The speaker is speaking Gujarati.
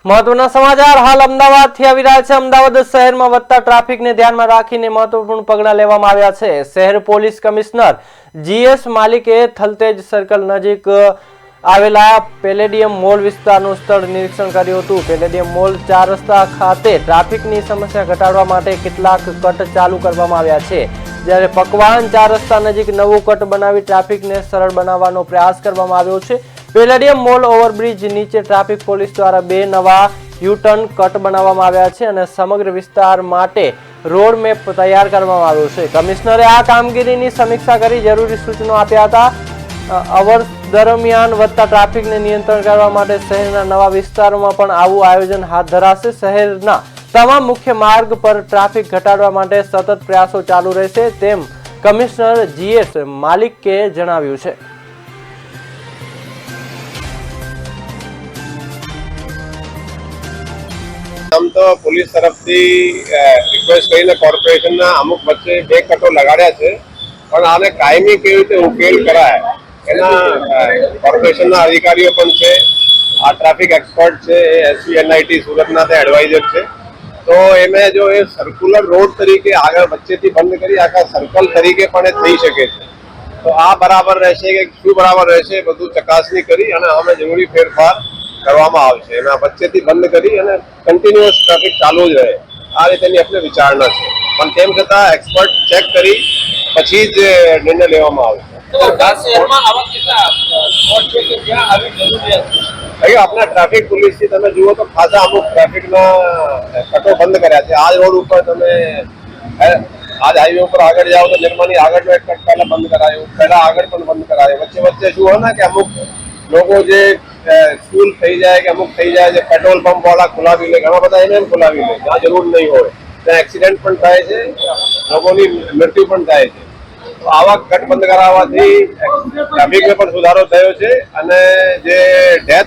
મહત્વના સમાચાર હાલ અમદાવાદથી આવી રહ્યા છે। અમદાવાદ શહેરમાં વધતા ટ્રાફિકને ધ્યાનમાં રાખીને મહત્વપૂર્ણ પગલાં લેવામાં આવ્યા છે। શહેર પોલીસ કમિશનર જીએસ માલિકે થલતેજ સર્કલ નજીક આવેલા પેલેડિયમ મોલ વિસ્તારનું સ્થળ નિરીક્ષણ કર્યું હતું। પેલેડિયમ મોલ 4 રસ્તા ખાતે ટ્રાફિકની સમસ્યા ઘટાડવા માટે કેટલાક કટ ચાલુ કરવામાં આવ્યા છે, જ્યારે પકવાન 4 રસ્તા નજીક નવું કટ બનાવી ટ્રાફિકને સરળ બનાવવાનો પ્રયાસ કરવામાં આવ્યો છે। પેલેડિયમ મોલ ઓવરબ્રિજ નીચે ટ્રાફિક પોલીસ દ્વારા 2 નવા યુ-ટર્ન કટ બનાવવામાં આવ્યા છે અને સમગ્ર વિસ્તાર માટે રોડ મેપ તૈયાર કરવામાં આવ્યો છે। કમિશનરે આ કામગીરીની સમીક્ષા કરી જરૂરી સૂચનો આપ્યા હતા। અવર દરમિયાન વધતા ટ્રાફિકને નિયંત્રણ કરવા માટે શહેરના નવા વિસ્તારોમાં પણ આવું આયોજન હાથ ધરાશે। શહેરના તમામ મુખ્ય માર્ગ પર ટ્રાફિક ઘટાડવા માટે સતત પ્રયાસો ચાલુ રહેશે, તેમ કમિશનર જીએસ માલિકે જણાવ્યું છે। हम तो पुलिस तरफ से रिक्वेस्ट કરીને કોર્પોરેશનના અમુક વચ્ચે 2 કટો લગાડ્યા છે, પણ આને કાયમી કેવી રીતે ઉકેલ કરાય એના કોર્પોરેશનના અધિકારીઓ પણ છે, આ ટ્રાફિક એક્સપર્ટ છે, એસવીએનઆઈટી સુરતના તે એડવાઇઝર છે। તો એમે જો એ સર્ક્યુલર રોડ તરીકે આગળ વચ્ચેથી બંધ કરી આખા સર્કલ તરીકે પણ એ થઈ શકે છે, તો આ બરાબર રહેશે કે શું બરાબર રહેશે બધું ચકાસણી કરી અને અમે જરૂરી ફેરફાર કરવામાં આવશે। એના વચ્ચેથી બંધ કરી અને કન્ટિન્યુઅસ ટ્રાફિક ચાલુ જ રહે આ રીતેની આપણે વિચારણા છે, પણ તેમ છતાં એક્સપર્ટ ચેક કરી પછી જ નિર્ણય લેવામાં આવશે। આપણા ટ્રાફિક પોલીસથી તમે જુઓ તો ખાસા અમુક ટ્રાફિકના કટો બંધ કર્યા છે। આ રોડ ઉપર તમે આજ હાઈવે ઉપર આગળ જાઓ તો નિર્માની આગળનો એક કટ પહેલા બંધ કરાયો, પહેલા આગળ પણ બંધ કરાયો, વચ્ચે વચ્ચે શું હોય ને કે અમુક લોકો જે સ્કૂલ થઈ જાય કે અમુક થઈ જાય છે, પેટ્રોલ પંપ વાળા ખોલાવી લે, ઘણા બધા એને ખોલાવી લે જ્યાં જરૂર નહીં હોય, ત્યાં એક્સિડન્ટ પણ થાય છે, લોકોની મૃત્યુ પણ થાય છે। તો આવા કટ બંધ કરાવવાથી ટ્રાફિકમાં પણ સુધારો થયો છે અને જે ડેથ